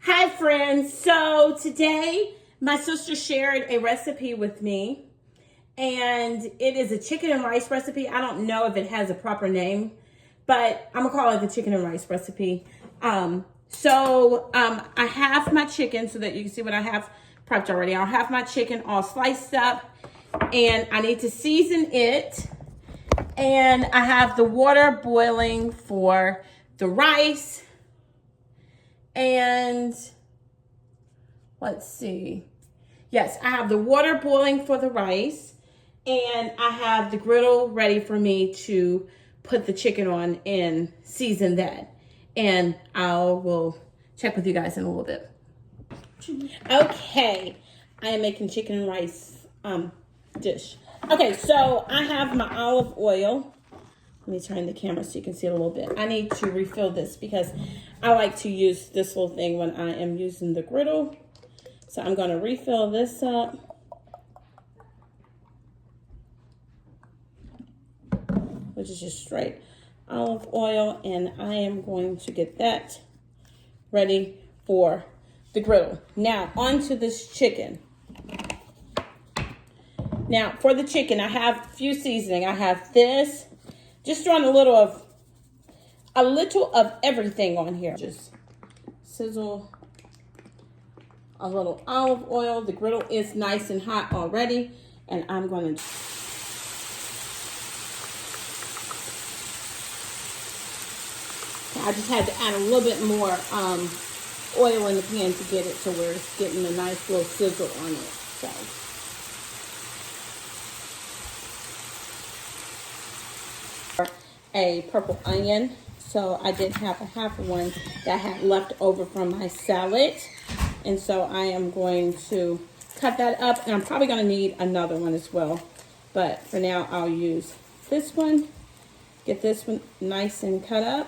Hi friends, so today my sister shared a recipe with me and it is a chicken and rice recipe. I don't know if it has a proper name, but I'm gonna call it the chicken and rice recipe. I have my chicken so that you can see what I have prepped already. I'll have my chicken all sliced up and I need to season it, and I have the water boiling for the rice. And let's see. Yes, I have the water boiling for the rice, and I have the griddle ready for me to put the chicken on and season that. And I will check with you guys in a little bit. Okay, I am making chicken and rice dish. Okay, so I have my olive oil. Let me turn the camera so you can see it a little bit. I need to refill this because I like to use this little thing when I am using the griddle. So I'm going to refill this up. Which is just straight olive oil. And I am going to get that ready for the griddle. Now, onto this chicken. Now, for the chicken, I have a few seasoning. I have this. Just throwing a little of everything on here. Just sizzle a little olive oil. The griddle is nice and hot already, and I'm going to I just had to add a little bit more oil in the pan to get it to where it's getting a nice little sizzle on it. So a purple onion. So I did have a half of one that I had left over from my salad. And so I am going to cut that up. And I'm probably going to need another one as well. But for now, I'll use this one. Get this one nice and cut up.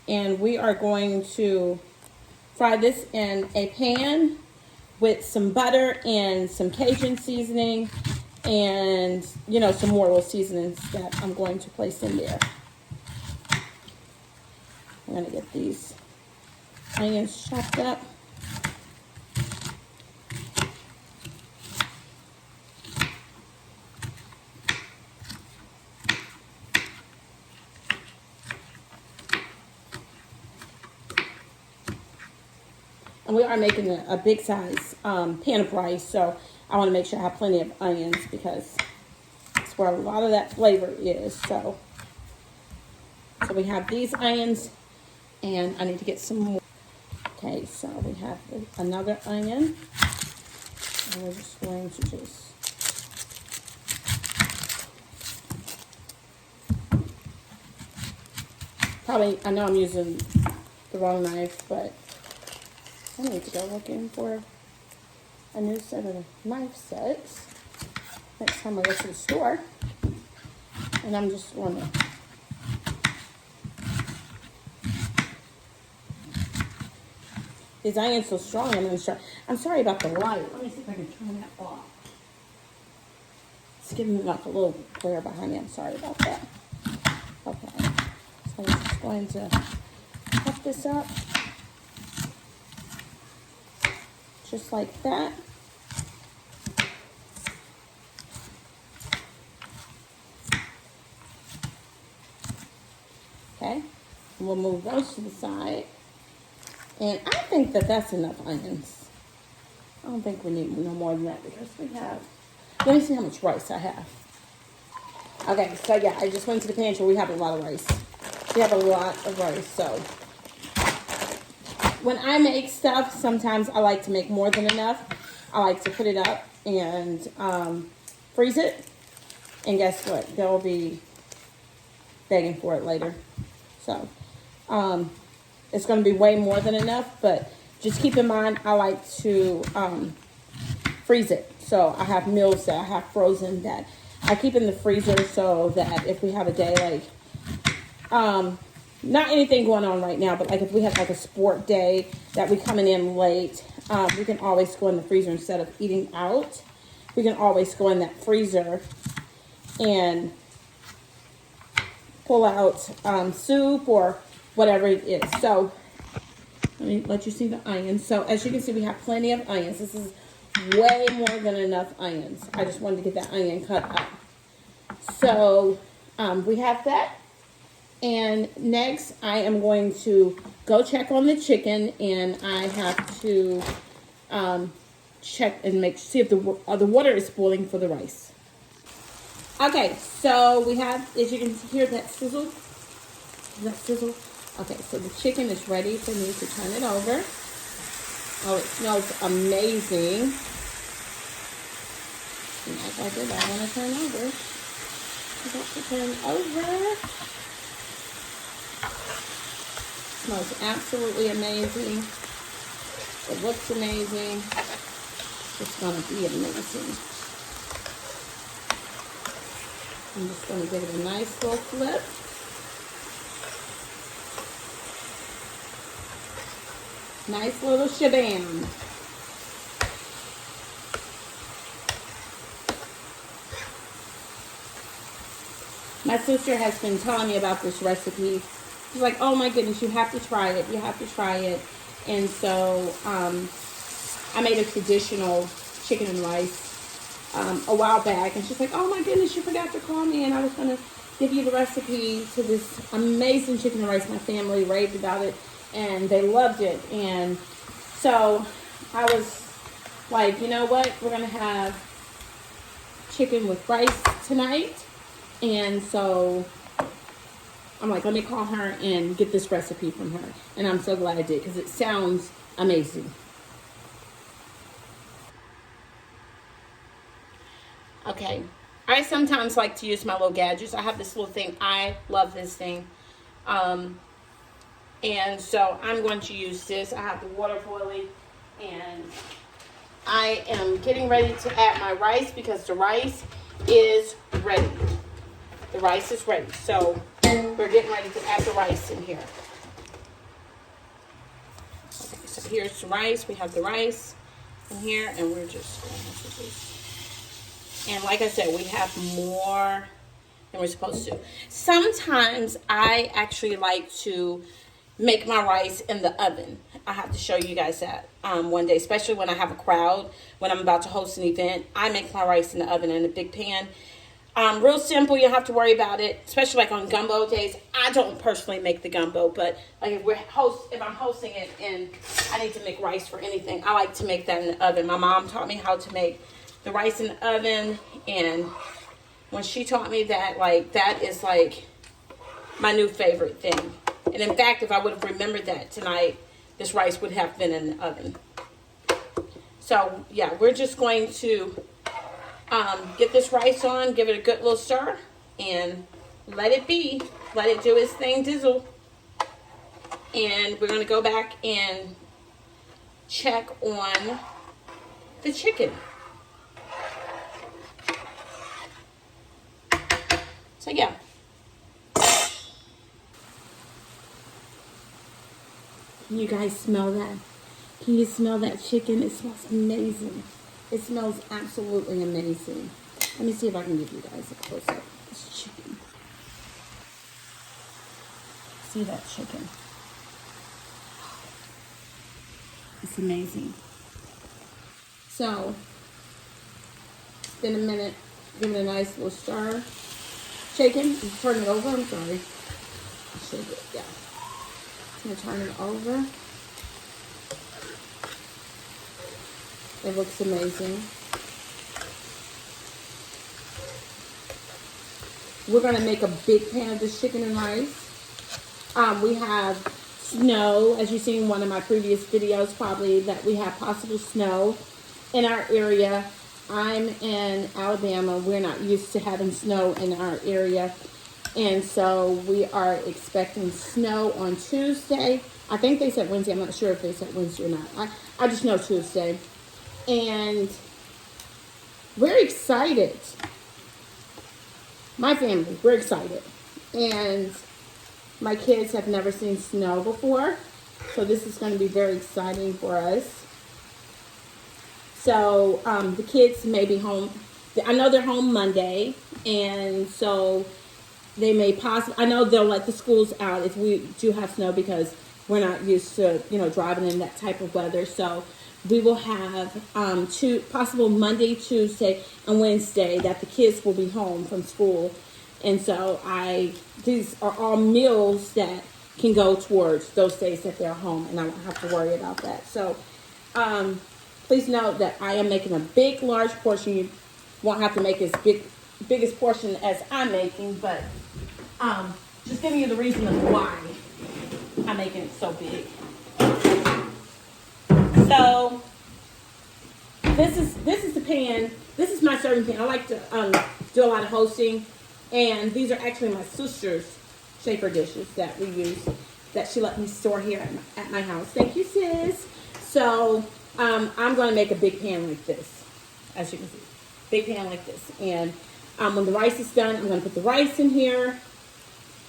And we are going to fry this in a pan with some butter and some Cajun seasoning. And, you know, some more little seasonings that I'm going to place in there. I'm going to get these onions chopped up. And we are making a big size pan of rice, so I want to make sure I have plenty of onions because that's where a lot of that flavor is. So we have these onions, and I need to get some more. Okay, so we have another onion, and we're just going to probably, I know I'm using the wrong knife, but I need to go looking for a new set of knife sets next time I go to the store. And I'm just going to these onions so strong. I'm sorry about the light. Let me see if I can turn that off. It's giving me like a little glare behind me. I'm sorry about that. Okay, so I'm just going to cut this up just like that. Okay, we'll move those to the side. And I think that that's enough onions. I don't think we need no more than that because we have, let me see how much rice I have. Okay, so yeah, I just went to the pantry. We have a lot of rice. We have a lot of rice, so. When I make stuff, sometimes I like to make more than enough. I like to put it up and freeze it. And guess what? They'll be begging for it later. So, it's going to be way more than enough. But just keep in mind, I like to freeze it. So, I have meals that I have frozen that I keep in the freezer so that if we have a day like, not anything going on right now, but like if we have like a sport day that we coming in late, we can always go in the freezer instead of eating out. We can always go in that freezer and pull out soup or whatever it is. So let me let you see the onions. So as you can see, we have plenty of onions. This is way more than enough onions. I just wanted to get that onion cut up. So we have that. And next, I am going to go check on the chicken, and I have to check and see if the water is boiling for the rice. Okay, so we have, as you can hear that sizzle. Does that sizzle? Okay, so the chicken is ready for me to turn it over. Oh, it smells amazing. And like I did, I want to turn over. I got to turn over. Smells absolutely amazing. It looks amazing. It's going to be amazing. I'm just going to give it a nice little flip. Nice little shabam. My sister has been telling me about this recipe. She's like, oh my goodness, you have to try it. You have to try it. And so I made a traditional chicken and rice a while back. And she's like, oh my goodness, you forgot to call me. And I was going to give you the recipe to this amazing chicken and rice. My family raved about it. And they loved it. And so I was like, you know what? We're going to have chicken with rice tonight. And so I'm like, let me call her and get this recipe from her. And I'm so glad I did, because it sounds amazing. Okay. I sometimes like to use my little gadgets. I have this little thing. I love this thing. And so I'm going to use this. I have the water boiling, and I am getting ready to add my rice because the rice is ready. The rice is ready. So we're getting ready to add the rice in here. Okay, so here's the rice. We have the rice in here, and we're just going to do this. And like I said, we have more than we're supposed to. Sometimes I actually like to make my rice in the oven. I have to show you guys that one day, especially when I have a crowd, when I'm about to host an event. I make my rice in the oven in a big pan. Real simple, you don't have to worry about it, especially like on gumbo days. I don't personally make the gumbo, but like if I'm hosting it and I need to make rice for anything, I like to make that in the oven. My mom taught me how to make the rice in the oven, and when she taught me that, like, that is like my new favorite thing. And in fact, if I would have remembered that tonight, this rice would have been in the oven. So yeah, we're just going to get this rice on, give it a good little stir, and let it be. Let it do its thing, dizzle. And we're going to go back and check on the chicken. So yeah. Can you guys smell that? Can you smell that chicken? It smells amazing. It smells absolutely amazing. Let me see if I can give you guys a close-up of this chicken. See that chicken? It's amazing. So, spend a minute, give it a nice little stir. Shaking, turn it over, I'm sorry. Shake it, yeah. I'm gonna turn it over. It looks amazing. We're gonna make a big pan of this chicken and rice. We have snow, as you've seen in one of my previous videos, probably, that we have possible snow in our area. I'm in Alabama. We're not used to having snow in our area. And so we are expecting snow on Tuesday. I think they said Wednesday. I'm not sure if they said Wednesday or not. I just know Tuesday. And we're excited. My family, we're excited. And my kids have never seen snow before. So this is going to be very exciting for us. So the kids may be home. I know they're home Monday. And so they may possibly, I know they'll let the schools out if we do have snow because we're not used to, driving in that type of weather. So we will have possible Monday, Tuesday, and Wednesday that the kids will be home from school. And so these are all meals that can go towards those days that they're home, and I won't have to worry about that. So please note that I am making a big, large portion. You won't have to make as biggest portion as I'm making, but just giving you the reason of why I'm making it so big. So this is the pan. This is my serving pan. I like to do a lot of hosting, and these are actually my sister's shaker dishes that we use, that she let me store here at my house. Thank you, sis. So I'm going to make a big pan like this, as you can see, big pan like this. And when the rice is done, I'm going to put the rice in here.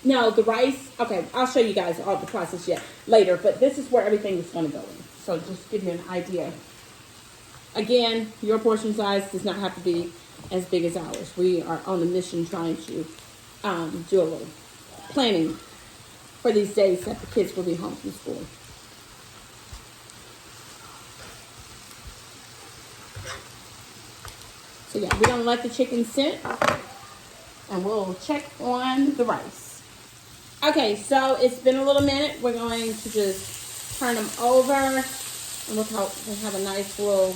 No, the rice, okay, I'll show you guys all the process later, but this is where everything is going to go in. So just give you an idea. Again, your portion size does not have to be as big as ours. We are on a mission trying to do a little planning for these days that the kids will be home from school. So yeah, we're going to let the chicken sit, and we'll check on the rice. Okay, so it's been a little minute. We're going to just turn them over. And look how they have a nice little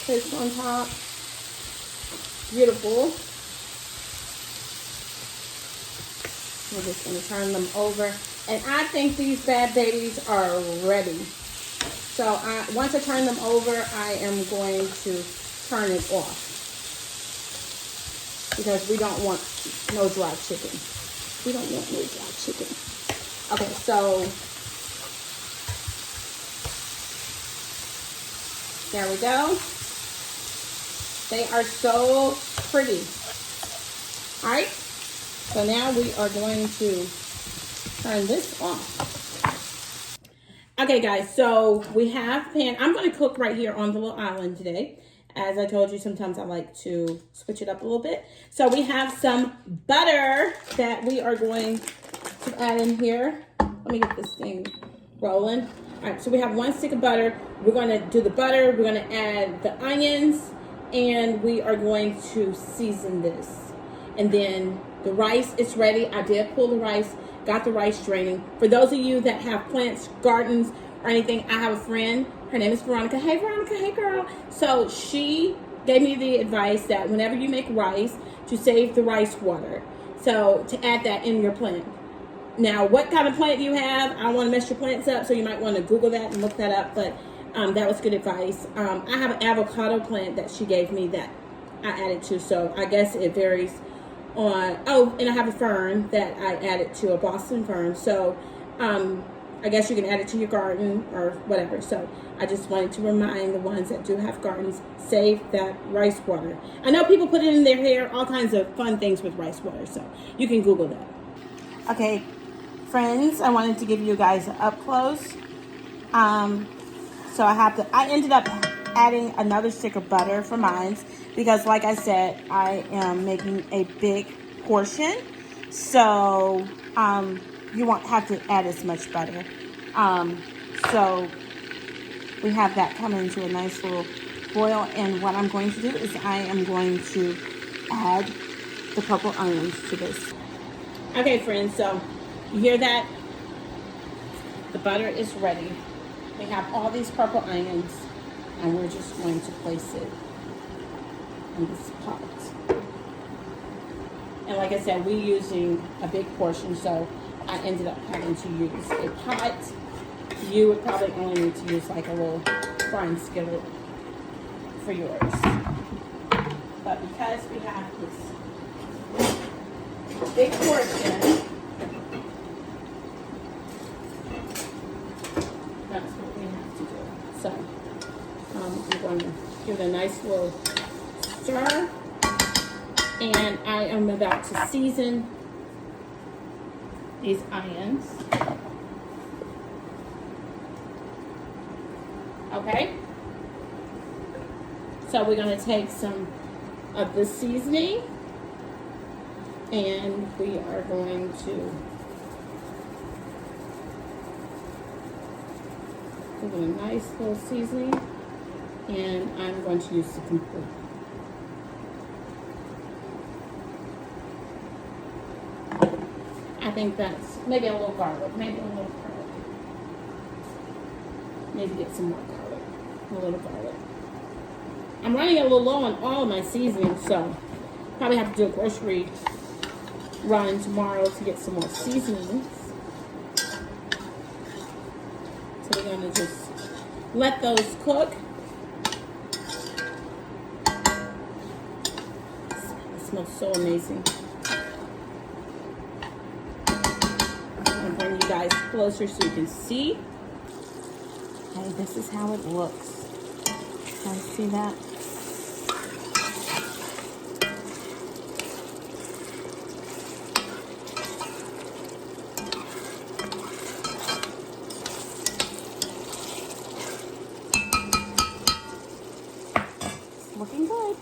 crisp on top. Beautiful. We're just going to turn them over. And I think these bad babies are ready. So once I turn them over, I am going to turn it off, because we don't want no dry chicken. We don't want no dry chicken. Okay, so there we go. They are so pretty. All right, so now we are going to turn this off. Okay, guys, so we have pan. I'm going to cook right here on the little island today. As I told you, sometimes I like to switch it up a little bit. So we have some butter that we are going to add in here. Let me get this thing rolling. All right, so we have 1 stick of butter. We're going to do the butter. We're going to add the onions, and we are going to season this. And then the rice is ready. I did pull the rice, got the rice draining. For those of you that have plants, gardens, or anything, I have a friend. Her name is Veronica. Hey, Veronica. Hey, girl. So she gave me the advice that whenever you make rice, to save the rice water. So to add that in your plant. Now, what kind of plant do you have? I don't want to mess your plants up, so you might want to Google that and look that up. But that was good advice. I have an avocado plant that she gave me that I added to. So I guess it varies on. Oh, and I have a fern that I added to, a Boston fern. So I guess you can add it to your garden or whatever. So I just wanted to remind the ones that do have gardens, save that rice water. I know people put it in their hair, all kinds of fun things with rice water. So you can Google that. Okay, friends, I wanted to give you guys an up close. So I ended up adding another stick of butter for mine because, like I said, I am making a big portion. So you won't have to add as much butter. So we have that coming to a nice little boil. And what I'm going to do is I am going to add the purple onions to this. Okay, friends, so you hear that? The butter is ready. We have all these purple onions, and we're just going to place it in this pot. And like I said, we're using a big portion, so I ended up having to use a pot. You would probably only need to use like a little frying skillet for yours. But because we have this big portion, that's what we have to do. So I'm going to give it a nice little stir, and I am about to season these onions. Okay, so we're going to take some of the seasoning, And we are going to give it a nice little seasoning. And I'm going to use the complete. I think that's maybe a little garlic, maybe a little garlic. Maybe get some more garlic, a little garlic. I'm running a little low on all of my seasonings, so probably have to do a grocery run tomorrow to get some more seasonings. So we're gonna just let those cook. It smells so amazing. I'm gonna bring you guys closer so you can see. Okay, this is how it looks. Can you see that? It's looking good.